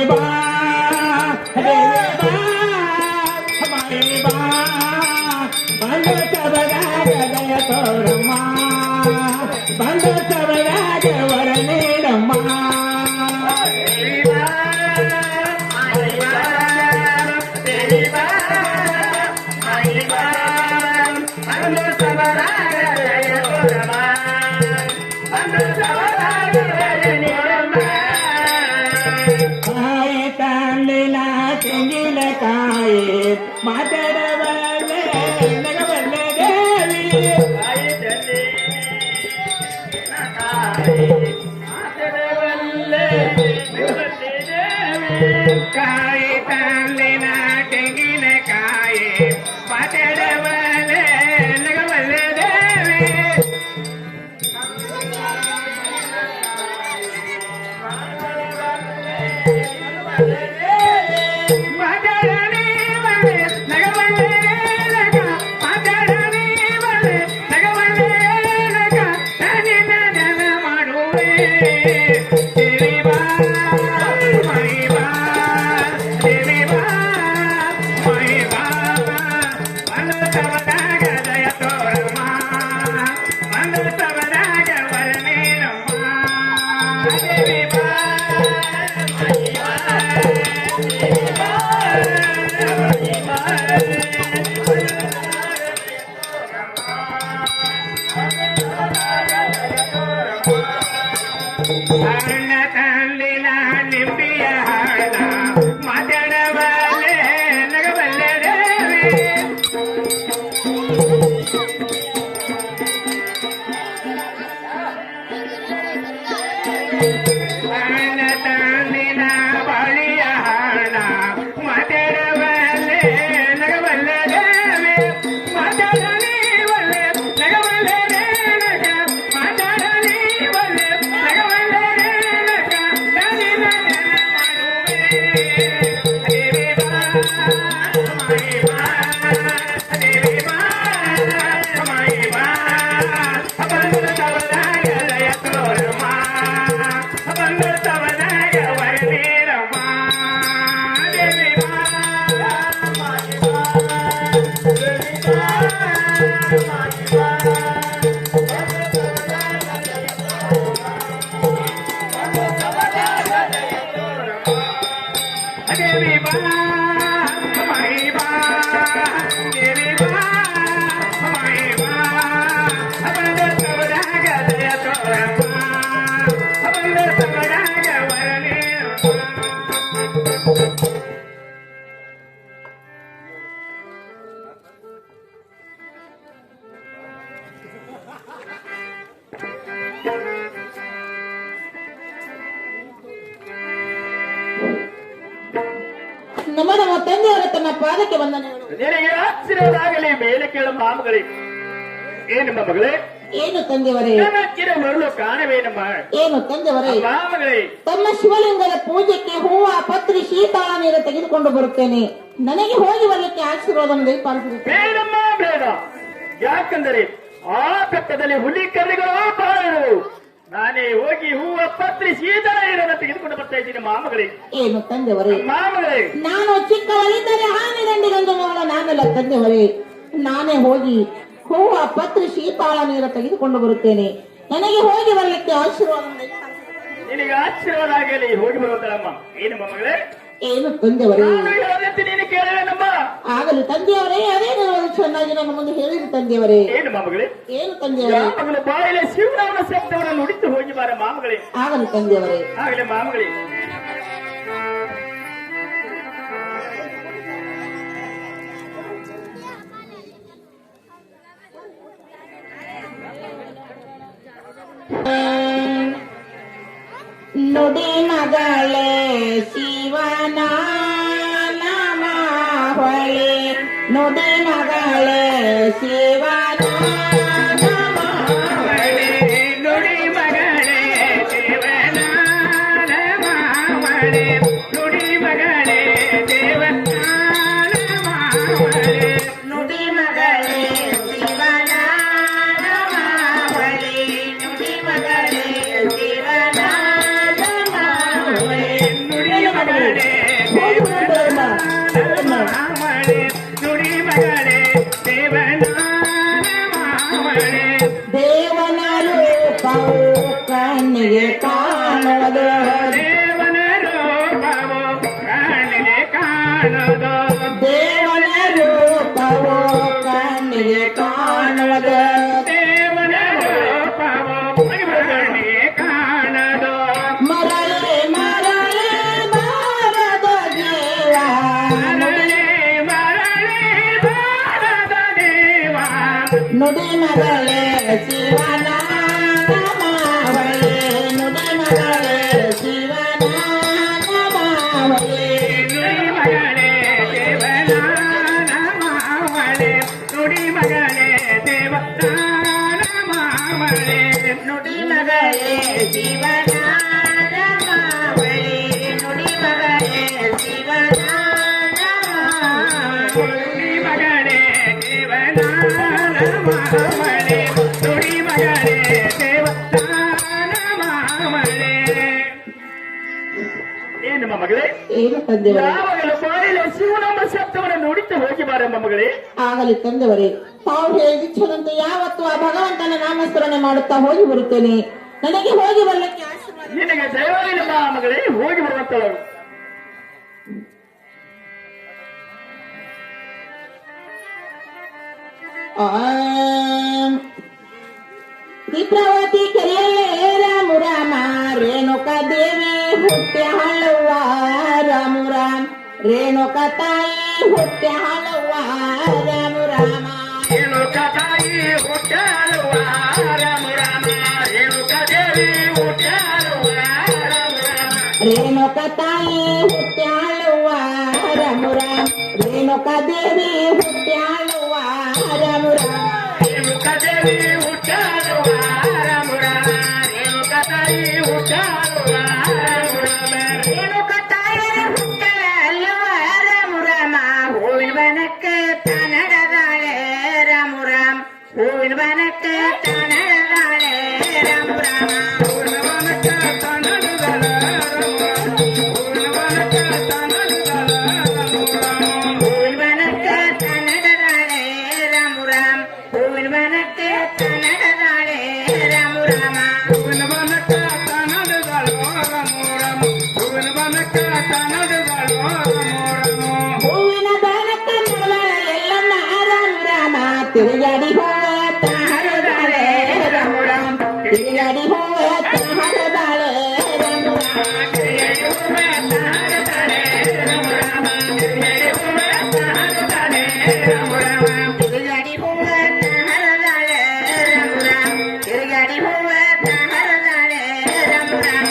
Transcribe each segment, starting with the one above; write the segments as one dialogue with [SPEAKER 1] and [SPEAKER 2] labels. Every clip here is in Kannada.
[SPEAKER 1] ಬಾ ದೇವಿ ಬಾ ಬಂದು ಸಬರಾಗ ದಯ ತೋರಮ್ಮ ಬಂದು ಸಬರಾಗ ವರ ನೀಡಮ್ಮ ಕಾಯಿ ತಂದಿನ ತೆಂಗಿನಕಾಯಿ ಮಾತಾಡಬಲ್ಲೆ ನಗಬಲ್ಲೆ ದೇವಿ ಕಾಯಿ ತಂದಿನ ತೆಂಗಿನಕಾಯಿ ಮಾತಾಡಬಲ್ಲೆ ನಗಬಲ್ಲೆ ದೇವಿ ಸಣ್ಣ ತಂದಿನ ನಿಂಬಿಯ ಹಾಡ ಮಾತಾಡಬಲ್ಲೆ ನಗಬಲ್ಲೆ ದೇವಿ ಸಣ್ಣ ತಂದಿನ ಬಳಿಯ ಹಾಡ ಮಾತಾಡಬಲ್ಲೆ ನಗಬಲ್ಲೆ ದೇವಿ ಮಾತಾಡಲಿ ಬಲ್ಲೆ ನಗಬಲ್ಲೆ ದೇನಕ ಮಾತಾಡಲಿ ಬಲ್ಲೆ ನಗಬಲ್ಲೆ
[SPEAKER 2] ನಮ್ಮ ನಮ್ಮ ತಂದೆಯವರ ತನ್ನ ಪಾದಕ್ಕೆ ವಂದನೆಗಳು.
[SPEAKER 1] ನಿನಗೆ ಆಶೀರ್ವಾದಾಗಲಿ ಮೇಲೆ ಕೇಳ ಮಾಮಗಳೇ. ಏನಮ್ಮ ಮಗಳೇ?
[SPEAKER 2] ಏನು ತಂದೆಯವರೇ?
[SPEAKER 1] ನನ್ನ ಕಿರ ಮರಳು ಕಾಣವೇನಮ್ಮ?
[SPEAKER 2] ಏನು ತಂದೆಯವರೇ?
[SPEAKER 1] ಮಾಮಗಳೇ,
[SPEAKER 2] ತಮ್ಮ ಶಿವಲಿಂಗದ ಪೂಜೆಗೆ ಹೂವ ಪತ್ರಿ ಶೀತಳ ನೀರು ತೆಗೆದುಕೊಂಡು ಬರುತ್ತೇನೆ. ನನಗೆ ಹೋಗಿ ಬರಲಿಕ್ಕೆ ಆಶೀರ್ವಾದವನ್ನು ದಯಪಾಲಿಸುತ್ತೇನೆ.
[SPEAKER 1] ಬೇಡಮ್ಮ ಬೇಡ. ಯಾಕಂದರೆ ಆ ಬೆಟ್ಟದಲ್ಲಿ ಹುಲಿ ಕರ್ರಿಗಳು ಬಾಳು. ನಾನೇ ಹೋಗಿ ಹೂವ ಪತ್ರಿ ಶೀತಳ ನೀರನ್ನು ತೆಗೆದುಕೊಂಡು ಬರ್ತಾ ಇದ್ದೀನಿ ಮಾಮಗಳೇ.
[SPEAKER 2] ಏನು ತಂದೆಯವರೇ?
[SPEAKER 1] ಮಾಮಗಳೇ,
[SPEAKER 2] ನಾನು ಚಿಕ್ಕವಳಿದ್ದರೆ ಹಾನಿ ದಂಡಿಗಂದು ಮಗಳ ನಾನೆಲ್ಲ ತಂದೆಯವರೇ. ನಾನೇ ಹೋಗಿ ಹೂವ ಪತ್ರಿ ಶೀತಳ ನೀರು ತೆಗೆದುಕೊಂಡು ಬರುತ್ತೇನೆ. ನನಗೆ ಹೋಗಿ ಬರಲಿಕ್ಕೆ ಆಶೀರ್ವಾದವನ್ನು ದಯಪಾಲಿಸುತ್ತೇನೆ.
[SPEAKER 1] ನಿನಗೆ ಆಶೀರ್ವಾದ ಆಗಲಿ, ಹೋಗಿ ಬರುತ್ತಲ್ಲಮ್ಮ. ಏನು ಮಗಳೇ?
[SPEAKER 2] ಏನು ತಂದೆಯವರೇ?
[SPEAKER 1] ನೀನು ಕೇಳವೇನಮ್ಮ?
[SPEAKER 2] ಆಗಲಿ ತಂದೆಯವರೇ, ಅದೇ ಚೆನ್ನಾಗಿ ನನ್ನ ಮುಂದೆ ಹೇಳಿದ್ರು ತಂದೆಯವರೇ.
[SPEAKER 1] ಏನು ಮಾಮಗಳೇ?
[SPEAKER 2] ಏನು ತಂದೆಯವರೇ?
[SPEAKER 1] ಮಗಳು ಬಾಯಿಲೆ ಶಿವನಾಮನ ಶಬ್ದವನ್ನು ನುಡಿತು ಹೋಗಿ ಬಾರ ಮಾಮಗಳೇ.
[SPEAKER 2] ಆಗಲಿ ತಂದೆಯವರೇ.
[SPEAKER 1] ಆಗಲೇ ಮಾಮಗಳೇ.
[SPEAKER 2] ನುಡಿ ಮಗಳೇ ಶಿವನ ನಾಮ ಹೊಳೆ, ನುಡಿ ಮಗಳೇ ಶಿವನ ನಾಮ ಹೊಳೆ,
[SPEAKER 1] ನುಡಿ ಮಗಳೇ ಶಿವನ ನಾಮ ಹೊಳೆ, ನುಡಿ ಮಗಳೇ ಶಿವನ ನಾಮ ಹೊಳೆ,
[SPEAKER 2] ನುಡಿ ಮಗಳೇ ಶಿವನ ನಾಮ ಹೊಳೆ, ನುಡಿ ಮಗಳೇ ಶಿವನ ನಾಮ ಹೊಳೆ,
[SPEAKER 1] ನುಡಿ ಮಗಳೇ
[SPEAKER 2] ಕಾಣುವುದು
[SPEAKER 1] ದೇವನ ರೂಪವು ಮಗನೇ ಕಾಣದು
[SPEAKER 2] ಮರಳಿ ಮರಳಿ ಬಾರದ ಜೀವ
[SPEAKER 1] ಮರಳಿ ಮರಳಿ ಬಾರದ ದೇವ
[SPEAKER 2] ನುಡಿ ಮಗಳೇ ಶಿವನ ನಮಾವಳಿ ನುಡಿ ಮಗಳೇ ಶಿವನ ನಮಾವಳಿ
[SPEAKER 1] ನುಡಿ ಮಗಳೇ ದೇವನ ನಮಾವಳೆ ನುಡಿ ಮಗಳೇ ದೇವನ ನಮಾವಳೆ
[SPEAKER 2] ನುಡಿ ಮಗಳೇ ಶಿವನ ನಮಾವಳಿ ನುಡಿ ಮಗಳೇ ಶಿವನ
[SPEAKER 1] ನುಡಿ ಮಗಳೇ ದೇವನ ನಮಾವಳೆ ನುಡಿ ಮಗಳೇ ದೇವನ ನಮಾವಳೆ. ಏನು ಮಗಳೇ,
[SPEAKER 2] ಏನು ತಂದೆವರೇ
[SPEAKER 1] ಯಾವಾಗಲೂ ಬಾಯಿಲೆ ಶಿವನಮ್ಮ ಶಬ್ದವನ್ನು ನುಡಿತ ಹೋಗಿ ಬಾರಮ್ಮ ಮಗಳೇ.
[SPEAKER 2] ಆಗಲಿ ತಂದೆವರೇ, ತಾವು ಹೇಳಿದಂತೆ ಯಾವತ್ತು ಆ ಭಗವಂತನ ನಾಮಸ್ಮರಣೆ ಮಾಡುತ್ತಾ ಹೋಗಿ ಬರುತ್ತೇನೆ. ನನಗೆ ಹೋಗಿ ಬರ್ಲಿಕ್ಕೆ ಆಶೀರ್ವಾದ.
[SPEAKER 1] ನಿನಗೆ ದಯವಾಗಿಲ್ಲಮ್ಮ ಮಗಳೇ, ಹೋಗಿ ಬರುವಂತಳು.
[SPEAKER 2] ಚಿತ್ರವತಿ ಕೆರೆಯಲ್ಲೇ ರಾಮು ರಾಮ ರೇಣುಕಾ ದೇವಿ ಹುಟ್ಟಿ ಹಾಳುವ ರಾಮು ರಾಮ್ ರೇಣುಕಾ ತಾಯಿ ಹುಟ್ಟಿ ಹಾಳುವ ರಾಮು ರಾಮ
[SPEAKER 1] ರೇಣುಕಾ ತಾಯಿ ಹುಟ್ಟಾಳುವ ರಾಮ ರಾಮ ರೇಣುಕಾ ದೇವಿ ಹುಟ್ಟಾಳುವ ರಾಮ ರಾಮ
[SPEAKER 2] ರೇಣುಕಾ ತಾಯಿ ಹುಟ್ಟಿ ಹಾಳುವ ರಾಮು ರಾಮ್ ರೇಣುಕಾ ದೇವಿ ಹುಟ್ಟಿ ಹಾಳುವ ರಾಮು ರಾಮ
[SPEAKER 1] ರೇಣುಕಾ ದೇವಿ ಹುಟ್ಟಾಳುವ ರಾಮ ರಾಮ ರೇಣುಕಾ ತಾಯಿ ಹುಟ್ಟಾಳುವ ರಾಮ ರಾಮ
[SPEAKER 2] ರೇಣುಕಾ ತಾಯಿ ಹುಟ್ಟಲ ಅಲ್ಲವ ರಾಮು ರಾಮ ಹೂವಿನ ಬನಕ್ಕೆ ತಾನಡದಾಳೆ ರಾಮು ರಾಮ್ ಹೂವಿನ ಬನಕ್ಕೆ ತಾನಡದಾಳೆ ರಾಮು ರಾಮ
[SPEAKER 1] ಪೂರ್ಣವನಕ ತನಡುಗಳ ಪೂರ್ಣವನಕ ತನಡುಗಳ
[SPEAKER 2] ಹೂವಿನ ಬನಕ್ಕೆ ತಾನಡದಾಳೆ ರಾಮು ರಾಮ್ ಹೂವಿನ ಬನಕ್ಕೆ ತಾನಡದಾಳೆ ರಾಮು ರಾಮ
[SPEAKER 1] ಪೂರ್ಣವನಕ ತನಡುಗಳು ರಮೋರಮ ಪೂರ್ಣವನಕ ತನಡುಗಳು ರಮೋರಮ
[SPEAKER 2] ಹೂವಿನ ಬನಕ್ಕೆ ನಡುವಳ ಎಲ್ಲಮ್ಮ ರಾಮು ರಾಮ ತಿರುಗಾಡಿ ಹೋತ ಹರದಾಳೆ ರಾಮು ರಾಮ್ ತಿರುಗಾಡಿ ಹೋತ ಹರದಾಳೆ ರಾಮು ರಾಮ ತಿರುಗಾಡಿ ಹೋತ ಹರದಾಳೆ ರಾಮು ರಾಮ್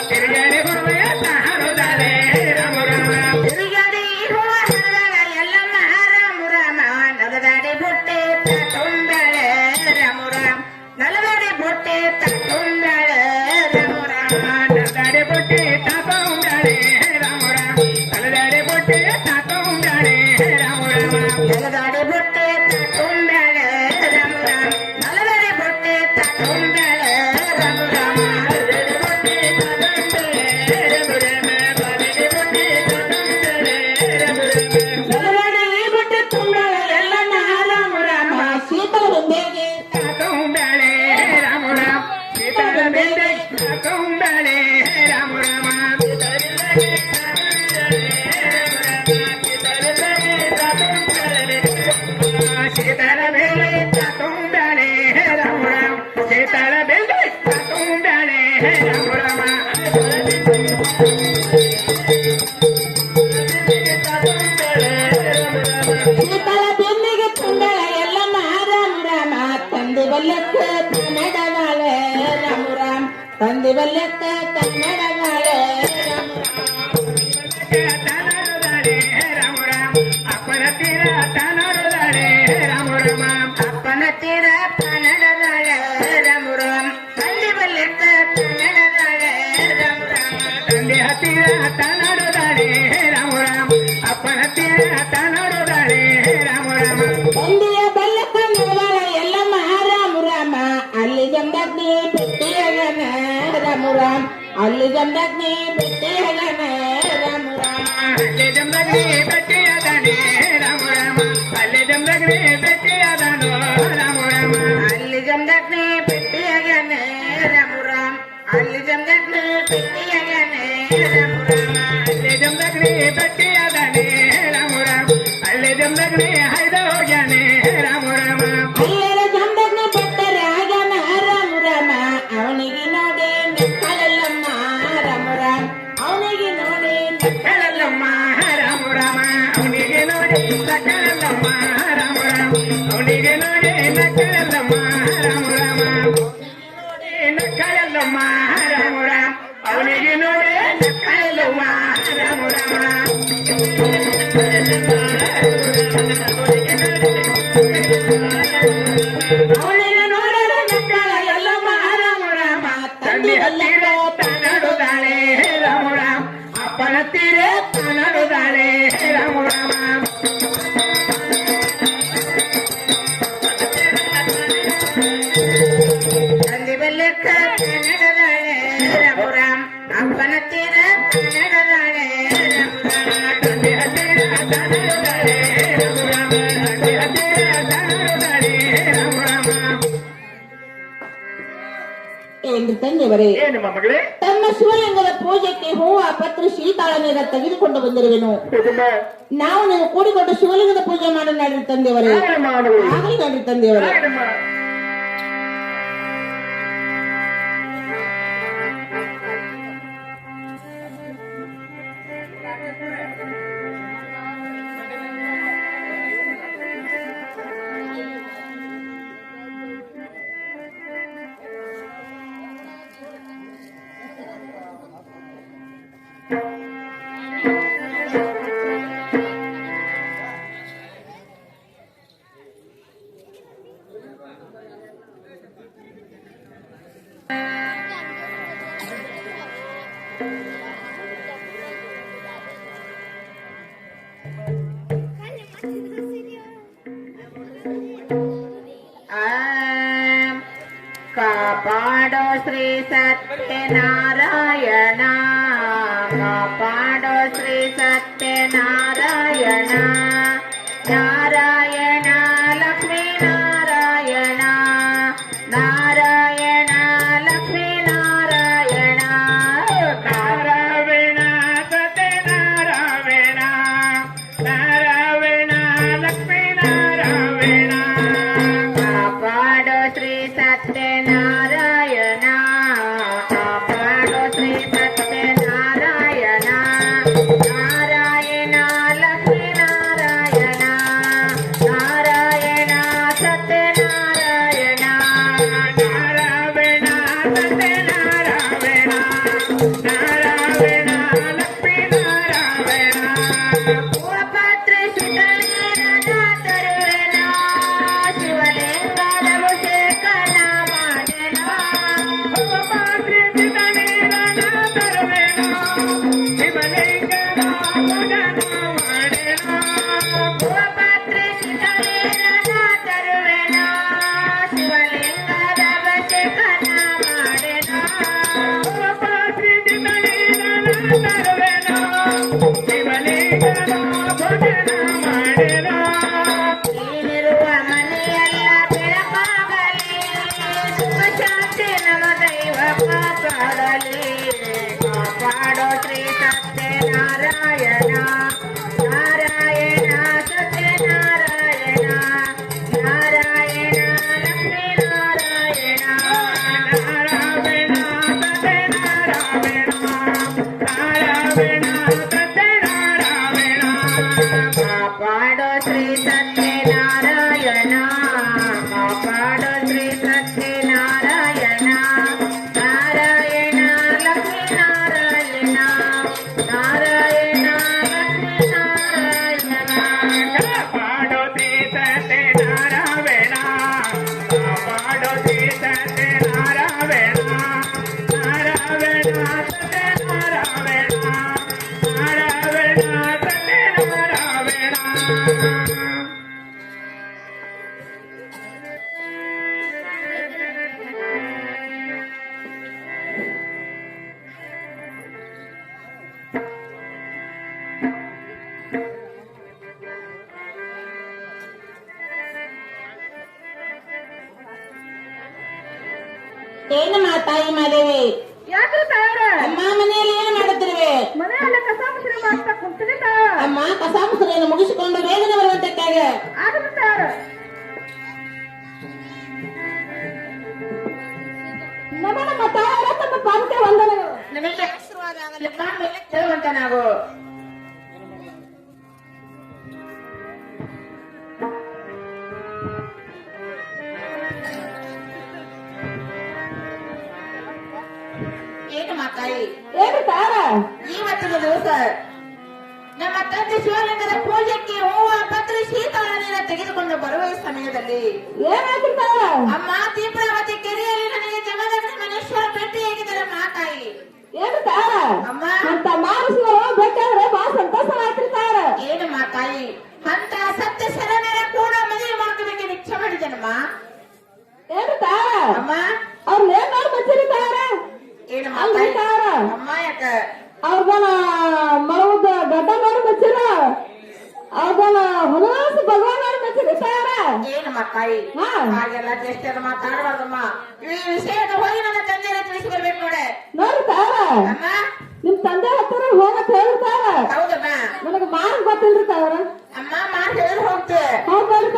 [SPEAKER 2] ತಿರುಗಾಡಿ ಹೋತ ಹರದಾಳೆ ರಾಮು ರಾಮ ತಿರುಗಾಡಿ ಹೂವ ಹರದಾಳ ಎಲ್ಲಮ್ಮ ರಾಮು ರಾಮ ನಗದಾಡಿ ಬುಟ್ಟೆ ತುಂಬ್ಯಾಳೆ ರಾಮು ರಾಮ್ ನಲದಾಡಿ ಬುಟ್ಟೆ ತುಂಬ್ಯಾಳೆ ರಾಮು ರಾಮ
[SPEAKER 1] ನಗದಾಡಿ ಬುಟ್ಟೆ ತುಂಬ್ಯಾಳೆ ರಾಮು ರಾಮ ನಗದಾಡಿ ಬುಟ್ಟೆ ತುಂಬ್ಯಾಳೆ ರಾಮು ರಾಮ
[SPEAKER 2] ನಲದಾಡಿ ಬುಟ್ಟೆ ತುಂಬ್ಯಾಳೆ ರಾಮು ರಾಮ್ ನಲದಾಡಿ ಬುಟ್ಟೆ ತುಂಬ್ಯಾಳೆ ರಾಮು ರಾಮ ನಲದಾಡಿ ಬುಟ್ಟೆ ತುಂಬ್ಯಾಳೆ ಎಲ್ಲಮ್ಮ ರಾಮು ರಾಮ ಶೀತಲ ಹೊಂದೇಗೆ
[SPEAKER 1] ತುಂಬ್ಯಾಳೆ ರಾಮು ರಾಮ ಸೀತಾದ ಬೆಂಡೆ ತುಂಬ್ಯಾಳೆ ರಾಮು ರಾಮ ಸೀತಾಳ ಬೆಳ್ಳಿ ತುಂಬ್ಯಾಳೆ ರಾಮು ರಾಮ ಸೀತಾಳ ಬೆಳ್ಳಿ ತುಂಬ್ಯಾಳೆ ರಾಮು ರಾಮ
[SPEAKER 2] ಶೀತಲ ಬೆನ್ನಿಗೆ ತುಂಗಳ ಎಲ್ಲಮ್ಮ ರಾಮು ರಾಮ ತಂದೆ ಬಲ್ಯಕ್ಕೆ ಕನ್ನಡಗಾಳೆ ರಾಮು ರಾಮ್ ತಂದೆ ಬಲ್ಯಕ್ಕೆ ಕನ್ನಡಗಾಳೆ ರಾಮು ರಾಮ್
[SPEAKER 1] ಅಪ್ಪನ ತೀರ ತಾನಾಡುದಾಳೆ ರಾಮು ರಾಮ
[SPEAKER 2] ಅಪ್ಪನ ತೀರ ಕನ್ನಡಗಾಳೆ ರಾಮು ರಾಮ್ ತಂದೆ ಬಲ್ಯಕ್ಕೆ ಕನ್ನಡಗಾಳೆ ರಾಮು ರಾಮ
[SPEAKER 1] ತಂದೆ ಹತ್ತಿರ ತಾನಾಡುದಾಳೆ ರಾಮು ರಾಮ ಅಪ್ಪನ ತೀರ ತಾನಾಡುದಾಳೆ ರಾಮು ರಾಮ
[SPEAKER 2] ತಂದೆಯ ಬಲ್ಯಕ್ಕ ನಡಗಾಳ ಎಲ್ಲಮ್ಮ ರಾಮು ರಾಮ ಅಲ್ಲಿ ಜಂಬಗ್ನಿ ಬೆಟ್ಟಿಯಗನ ರಾಮು ರಾಮ್ ಅಲ್ಲಿ ಜಂಬಗ್ನಿ ಬೆಟ್ಟಿಯಗನ ರಾಮು ರಾಮ
[SPEAKER 1] ಅಲ್ಲೇ ಜಂಬಗ್ನಿ ಬೆಟ್ಟಿಯಾದಾನೆ ರಾಮು ರಾಮ ಅಲ್ಲೇ ಜಂಬಗ್ನಿ ಬೆಟ್ಟಿಯಾದಾನು ರಾಮು ರಾಮ
[SPEAKER 2] ಅಲ್ಲಿ ಜಂಬಗ್ನಿ ಬೆಟ್ಟಿಯಗನ ರಾಮು ರಾಮ್ ಅಲ್ಲಿ ಜಂಬಗ್ನಿ ಬೆಟ್ಟಿಯಗನ ರಾಮು ರಾಮ
[SPEAKER 1] ಅಲ್ಲೇ ಜಂಬಗ್ನಿ ಬೆಟ್ಟಿಯಾದಾನೆ ರಾಮು ರಾಮ ಅಲ್ಲೇ ಚಂದಗ್ನಿ ಹೈದ ಹೋಗ್ಯಾನೆ ರಾಮ ರಾಮ
[SPEAKER 2] ಅಲ್ಲರ ಚಂದಗ್ನಿ ಬೆಟ್ಟರೆ ಆಗ್ಯಾನ ರಾಮ ರಾಮ ಅವನಿಗೆ ನೋಡಿ ನಕ್ಕಳಲ್ಲಮ್ಮ ರಾಮ ರಾಮ ಅವನಿಗೆ ನೋಡಿ
[SPEAKER 1] ನಕ್ಕಳಲ್ಲಮ್ಮ ರಾಮ ರಾಮ ಅವನಿಗೆ ನೋಡಿ ನಕ್ಕಳಲ್ಲಮ್ಮ ರಾಮ ರಾಮ ಅವನಿಗೆ ನೋಡಿ ನಕ್ಕಳಲ್ಲಮ್ಮ ರಾಮ ರಾಮ ನಕ್ಕಳಲ್ಲಮ್ಮ ರಾಮ ರಾಮ ಅವನಿಗೆ ನೋಡಿ ನಕ್ಕಳಲ್ಲಮ್ಮ ರಾಮ ರಾಮ
[SPEAKER 2] ಅವನಿಗೆ ನೋಡಲು ನಕ್ಕಳ ಎಲ್ಲಮ್ಮ ರಾಮ ರಾಮ
[SPEAKER 1] ತಂದೆ ಹತ್ತಿರ ತನಡುತ್ತಾಳೆ ರಾಮ ರಾಮ ಅಪ್ಪನ ತೀರ ತನಡುತ್ತಾಳೆ ರಾಮ ರಾಮ
[SPEAKER 2] ತಂದೆ ಬೆಲ್ಲಕ್ಕ ನಡೆದಾಳೆ ರಾಮ ರಾಮ ಅಪ್ಪನ ತೀರ ನಡೆದಾಳೆ
[SPEAKER 1] ತಂದೆ ಹತ್ತಿರ ತನಡುತ್ತಾಳೆ ರಾಮ ರಾಮ ತಂದೆ ಹತ್ತಿರ ತನಡುತ್ತಾಳೆ ರಾಮ ರಾಮ
[SPEAKER 2] ಎಂದು ತಂದೆಯವರೇ
[SPEAKER 1] ಏನಮ್ಮ ಮಗಳೇ
[SPEAKER 2] ತಮ್ಮ ಶಿವಲಿಂಗದ ಪೂಜೆಗೆ ಹೂವ ಪತ್ರ ಶೀತಾಳ ನೀರ ತೆಗೆದುಕೊಂಡು ಬಂದಿರುವೆನು ನಾವು ನೀವು ಕೂಡಿಕೊಂಡು ಶಿವಲಿಂಗದ ಪೂಜೆ ಮಾಡಿ ನಾಡಿ ತಂದೆಯವರೇ ಆಗಲಿ ನಾಡಿ ತಂದೆಯವರೇ ಕಾಪಾಡೋ ಶ್ರೀ ಸತ್ಯನಾರಾಯಣ ಕಾಪಾಡೋ ಶ್ರೀ ಸತ್ಯನಾರಾಯಣ ನಾರಾಯಣ ಲಕ್ಷ್ಮೀ ನಾರಾಯಣ ನಾರಾಯಣ ಲಕ್ಷ್ಮೀ ನಾರಾಯಣ
[SPEAKER 1] ನಾರಾಯಣ ಸತ್ಯನಾರಾಯಣ ನಾರಾಯಣ ಲಕ್ಷ್ಮೀ ನಾರಾಯಣ
[SPEAKER 2] ಕಾಪಾಡೋ ಶ್ರೀ ಸತ್ಯನಾರಾಯಣ ಕಾಪಾಡೋ ಶ್ರೀ ಸತ್ಯನಾರಾಯಣ ನಾರಾಯಣ ಲಕ್ಷ್ಮೀ ನಾರಾಯಣ ನಾರಾಯಣ ಸತ್ಯನಾರಾಯಣ
[SPEAKER 1] ನಾರಾಯಣ ಸತ್ಯನಾರಾಯಣ ನಾರಾಯಣ ಲಕ್ಷ್ಮೀ ನಾರಾಯಣ
[SPEAKER 2] ಪತ್ರ ಸುತನೇನ ತರುವೆನ ಶಿವಲಿಂಗದ ಅಭಿಷೇಕನ ಮಾಡೆನ ಪತ್ರ ಸುತನೇನ ತರುವೆನ ಶಿವಲಿಂಗದ ಅಭಿಷೇಕನ ಮಾಡೆನ ನೀನಿರುವ ಮನೆಯೆಲ್ಲ ಬೆಳಕಾಗಲಿ ಸುಖ ಶಾಂತಿ ನಮ್ಮ ದೈವ ಕಾಪಾಡಲಿ ಕಾಪಾಡೋ ಶ್ರೀ ಸತ್ಯನಾರಾಯಣ ನಾರಾಯಣ ಸತ್ಯನಾರಾಯಣ ನಾರಾಯಣ ಲಕ್ಷ್ಮೀ ನಾರಾಯಣ
[SPEAKER 1] ನಾರಾಯಣ ಸತ್ಯನಾರಾಯಣ
[SPEAKER 2] ಕಾಪಾಡೋ ಶ್ರೀ ಸತ್ಯನಾರಾಯಣ ಕಾಪಾಡೋ ಶ್ರೀ ಸತ್ಯನಾರಾಯಣ ನಾರಾಯಣ ಲಕ್ಷ್ಮೀ ನಾರಾಯಣ ನಾರಾಯಣ ಲಕ್ಷ್ಮೀ ನಾರಾಯಣ
[SPEAKER 1] ಪಾಡೋತಿ ಸತ್ಯನಾರಾಯಣ ಪಾಡೋತಿ ಸತ್ಯನಾರಾಯಣ ನಾರಾಯಣ ಸತ್ಯನಾರಾಯಣ ನಾರಾಯಣ ಸತ್ಯನಾರಾಯಣ
[SPEAKER 2] ಏನು ತಾಯಿ ಮಾದೇವಿ
[SPEAKER 3] ಯಾಕ್ರಿ ತಯಾರ
[SPEAKER 2] ಅಮ್ಮ ಮನೆಯಲ್ಲಿ ಏನು ಮಾಡುತ್ತಿರುವೆ
[SPEAKER 3] ಮನೆಯಲ್ಲ ಕಸ ಮುಸ್ರಿ ಮುಸುರಿ ಮಾಡ್ತಾ ಕುಂತೀನಿ
[SPEAKER 2] ಅಮ್ಮ ಕಸ ಮುಸುರೆಯನ್ನು ಮುಗಿಸಿಕೊಂಡು ಬೇಗನೆ ಬರುವಂತೆ ಕೆಳಗೆ.
[SPEAKER 3] ಆಗುತ್ತಾರ
[SPEAKER 2] ನಮ್ಮ ತಾಯಿಯ ತಮ್ಮ ಪಾದಕ್ಕೆ ವಂದನೆಗಳು. ನಿಮಗೆ ಆಶೀರ್ವಾದ ಆಗಲಿ. ನಾನು ಕೇಳುವಂತೆ ನಾವು ಏನು ಮಾತಾಯಿ ಏನು ತಾರ ಇವತ್ತಿನ ದಿವಸ ನಮ್ಮ ತಂದೆ ಶಿವಲಿಂಗದ ಪೂಜೆಗೆ ಹೂವ ಪತ್ರಿ ಶೀತಳನ ತೆಗೆದುಕೊಂಡು ಬರುವ ಸಮಯದಲ್ಲಿ ಏನಾಗ್ತಾರ ಅಮ್ಮ ತೀವ್ರವತಿ ಕೆರೆಯಲ್ಲಿ ನನಗೆ ಜಮದಗ್ನಿ ಮನೇಶ್ವರ ಭೇಟಿಯಾಗಿದ್ದಾರೆ ಮಾತಾಯಿ ಏನು ತಾರ ಅಮ್ಮ ಅಂತ ಮಾನಸಿಕರು ಬೇಕಾದ್ರೆ ಬಾ ಸಂತೋಷವಾಗಿರ್ತಾರ ಏನು ಮಾತಾಯಿ ಅಂತ ಸತ್ಯ ಶರಣರ ಕೂಡ ಮದುವೆ ಮಾಡ್ಕೋಬೇಕೆ ಇಚ್ಛೆ ಮಾಡಿದನಮ್ಮ ಏನು ತಾರ ಅಮ್ಮ ಅವ್ರು ಏನ್ ಮಾಡಿ ಬಚ್ಚಿರ್ತಾರ ಏನು ಮಾತಾಡ್ತಾರ ಅಮ್ಮ ಯಾಕ ಅವ್ರದನ ಮರವದ ಗಡ್ಡ ಮಾಡಿ ಬಚ್ಚಿರ ಅವ್ರದನ ಹುನಸ ಭಗವಾನ್ ಮಾಡಿ ಬಚ್ಚಿರ್ತಾರ ಏನು ಮಾತಾಯಿ ಹಾಗೆಲ್ಲ ಚೇಷ್ಟೆ ಮಾತಾಡಬಾರ್ದಮ್ಮ ಈ ವಿಷಯದ ಹೋಗಿ ನನ್ನ ತಂದೆ ತಿಳಿಸಿ ಬರ್ಬೇಕು ನೋಡೆ ನೋಡ್ತಾರ ಅಮ್ಮ ನಿಮ್ ತಂದೆ ಹತ್ತಿರ ಹೋಗತ್ ಹೇಳ್ತಾರ ಹೌದಮ್ಮ ನನಗೆ ಮಾರ್ ಗೊತ್ತಿಲ್ರಿತಾರ ಅಮ್ಮ ಮಾರ್ ಹೇಳಿ ಹೋಗ್ತೆ ಹೌದಾರ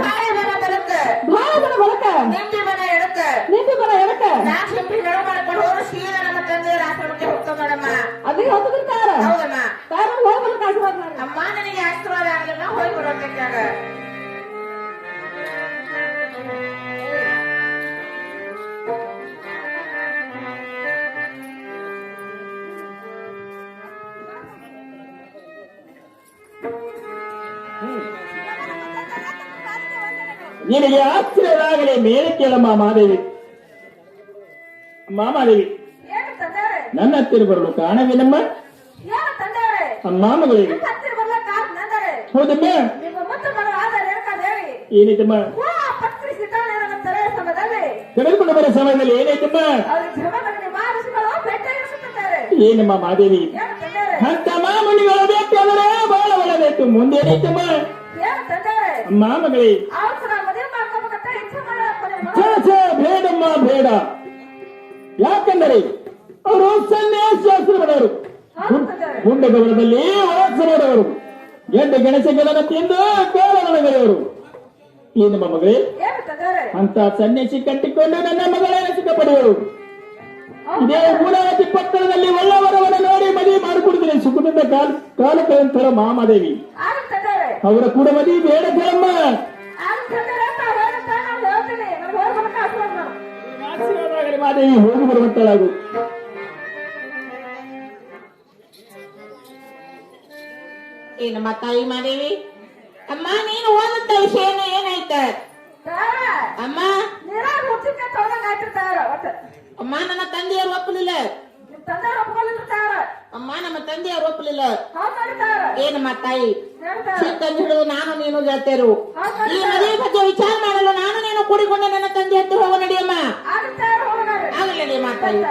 [SPEAKER 2] ಭಾಳ ಜನ ಬರುತ್ತೆ ಭಾಳ ಜನ ಬರಕ ನಿಂಬಿ ಮನ ಎಡಕ ನಿಂಬಿ ಮನ ಎಡಕ ನಾಲ್ಕು ಸಿಂಪಿ ನಡು ಮಾಡ್ಕೊಂಡು ಹೋದ್ರೆ ಸೀದಾ ನಮ್ಮ ತಂದೆ ಆಶ್ರಮಕ್ಕೆ ಹೋಗ್ತಾವ ನೋಡಮ್ಮ ಅಲ್ಲಿಗೆ ಹೋಗ್ತಿರ್ತಾರ ಹೌದಮ್ಮ ತಾರ ಹೋಗ್ಬೇಕು ಆಶೀರ್ವಾದ ಮಾಡಿ ಅಮ್ಮ ನನಗೆ ಆಶೀರ್ವಾದ ಆಗಲಿಲ್ಲ ಹೋಗಿ ಬರೋದಕ್ಕಾಗ
[SPEAKER 1] ನಿನಗೆ ಆಶ್ಚರ್ಯವಾಗಲಿ ಮೇಲೆ ಕೇಳಮ್ಮ ಮಾದೇವಿ. ಮಾಮಾದೇವಿ
[SPEAKER 3] ಏನು ತಂದಾರೆ
[SPEAKER 1] ನನ್ನ ಹತ್ತಿರ ಬರಲು ಕಾರಣವೇನಮ್ಮ?
[SPEAKER 3] ಏನು ತಂದಾರೆ
[SPEAKER 1] ಮಾಮಗಳಿಗೆ
[SPEAKER 3] ಹತ್ತಿರ ಬರ್ಲ ಕಾರ್ ನಂದರೆ
[SPEAKER 1] ಹೌದಮ್ಮ
[SPEAKER 3] ನಿಮ್ಮ ಮುತ್ತು ಮಗಳ ಆಧಾರ ಹೇಳ್ಕಾದೇವಿ
[SPEAKER 1] ಏನಿತಮ್ಮ?
[SPEAKER 3] ಪತ್ರಿ ಸಿತಾಳನ ತರ ಸಮಯದಲ್ಲಿ
[SPEAKER 1] ತೆಗೆದುಕೊಂಡು ಬರೋ ಸಮಯದಲ್ಲಿ ಏನಾಯ್ತಮ್ಮ?
[SPEAKER 3] ಅವ್ರಿಗೆ ಜಮದಗ್ನಿ ಮಾನಸಿಕರು ಭೇಟಿಯಾಗಿಸುತ್ತಿದ್ದಾರೆ
[SPEAKER 1] ಏನಮ್ಮ ಮಾದೇವಿ?
[SPEAKER 3] ಏನು ತಂದಾರೆ
[SPEAKER 1] ಅಂತ ಮಾಮುನಿಗಳು ಬೇಕಾದರೆ ಬಹಳ ಒಳಬೇಕು. ಮುಂದೇನೈತಮ್ಮ?
[SPEAKER 3] ಏನು ತಂದಾರೆ
[SPEAKER 1] ಮಾಮಗಳೇ
[SPEAKER 3] ಅವ್ರ ಸಲ ಮದುವೆ ಮಾಡ್ಕೋಬೇಕಂತ ಇಚ್ಛೆ
[SPEAKER 1] ಬೇಡಮ್ಮ ಬೇಡ. ಯಾಕಂದರೆ ಅವರು ಸನ್ಯಾಸಾಸ್ತ್ರದವರು, ಗುಂಡಗವರದಲ್ಲಿ ವಾಸನದವರು, ಗೆಡ್ಡ ಗಣಸಗಳನ್ನು ತಿಂದು ಕೋಲನಗರವರು. ಈ ನಮ್ಮ ಮಗಳೇ
[SPEAKER 3] ಏನು ತಂದಾರೆ
[SPEAKER 1] ಅಂತ ಸನ್ಯಾಸಿ ಕಟ್ಟಿಕೊಂಡು ನನ್ನ ಮಗಳನ್ನ ಸಿದ್ಧಪಡೆಯವರು. ಇದೇ ಗೂಢಾವತಿ ಪಟ್ಟಣದಲ್ಲಿ ಒಳ್ಳವರವನ್ನ ನೋಡಿ ಮದುವೆ ಮಾಡಿಕೊಡ್ತೀನಿ ಸುಖದಿಂದ ಕಾಲಕಂತರ ಮಾಮಾದೇವಿ.
[SPEAKER 3] ಆಗ ತಂದಾರೆ
[SPEAKER 1] ಅವರ ಕೂಡ ಮದುವೆ ಬೇಡ ಕೇಳಮ್ಮ.
[SPEAKER 3] ಆಗ ತಂದಾರೆ ಅಂತ ಹೇಳುತ್ತಾ ನಾನು ಹೇಳ್ತೀನಿ ನನಗೆ ಹೋಗ್ಬೇಕು ಆಶೀರ್ವಾದ ಮಾಡು
[SPEAKER 1] ಆಶೀರ್ವಾದ ಆಗಲಿ ಮಾದೇವಿ, ಹೋಗಿ ಬರುವಂತಳಾಗು.
[SPEAKER 2] ಏನಮ್ಮ ತಾಯಿ ಮಾದೇವಿ? ಅಮ್ಮ ನೀನು ಓದಂತ ವಿಷಯ ಏನಾಯ್ತ ಅಮ್ಮ?
[SPEAKER 3] ನೀರಾಗ ಮುಚ್ಚಿಕ ತೊಳೆದಂಗ ಆಯ್ತಿರ್ತಾರ ಒಟ್ಟು
[SPEAKER 2] ಅಮ್ಮ ನನ್ನ ತಂದೆಯವರು ಒಪ್ಪಲಿಲ್ಲ.
[SPEAKER 3] ನಿಮ್ ತಂದೆ ಒಪ್ಕೊಂಡಿರ್ತಾರ
[SPEAKER 2] ಅಮ್ಮ ನಮ್ಮ ತಂದೆಯವರು ಒಪ್ಪಲಿಲ್ಲ.
[SPEAKER 3] ಹೌದ್ ಮಾಡಿರ್ತಾರ
[SPEAKER 2] ಏನಮ್ಮ ತಾಯಿ?
[SPEAKER 3] ಹೇಳ್ತಾರ
[SPEAKER 2] ಸಿಕ್ಕಂದು ಹಿಡಿದು ನಾನು ನೀನು ಗೆಳತಿಯರು ಈ ಮದುವೆ ಬಗ್ಗೆ ವಿಚಾರ ಮಾಡಲು ನಾನು ನೀನು ಕೂಡಿಕೊಂಡು ನನ್ನ ತಂದೆ ಹತ್ತಿರ ಹೋಗ ನಡಿಯಮ್ಮ.
[SPEAKER 3] ಆಗುತ್ತಾರ ಹೋಗೋಣ
[SPEAKER 2] ಆಗಲ್ಲ ನಡಿಯಮ್ಮ ತಾಯಿ.